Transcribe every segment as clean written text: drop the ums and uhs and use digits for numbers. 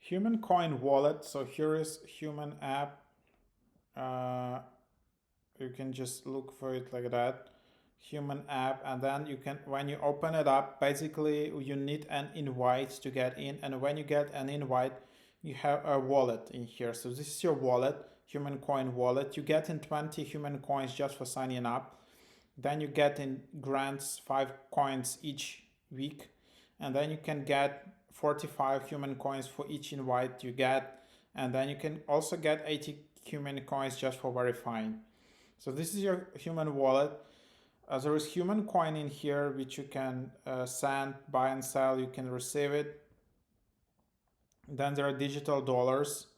Human Coin Wallet. So here is Human app. You can just look for it like that. Human app, and then you can, when you open it up, basically you need an invite to get in, and when you get an invite, you have a wallet in here. So this is your wallet, Human Coin Wallet. You get in 20 human coins just for signing up. Then you get in grants 5 coins each week, and then you can get 45 human coins for each invite you get, and then you can also get 80 human coins just for verifying. So this is your human wallet. There is human coin in here which you can send, buy and sell. You can receive it. Then there are digital dollars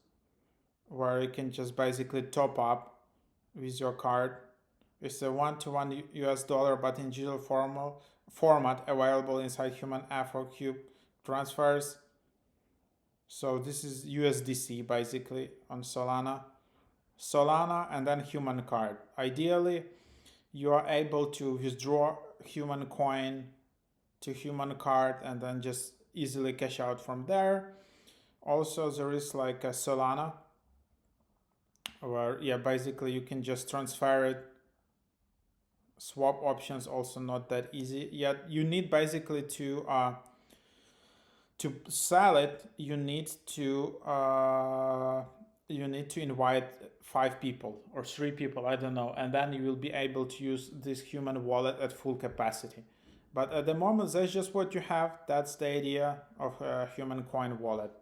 where you can just basically top up with your card. It's a one-to-one US dollar, but in digital format available inside Human Afro-Cube transfers. So this is USDC basically on Solana. And then human card. Ideally, you are able to withdraw human coin to human card and then just easily cash out from there. Also, there is like a Solana where, yeah, basically you can just transfer it. Swap options also not that easy yet. You need basically to sell it. You need to invite 5 people or 3 people, I don't know, and then you will be able to use this human wallet at full capacity. But at the moment, that's just what you have. That's the idea of a Human Coin Wallet.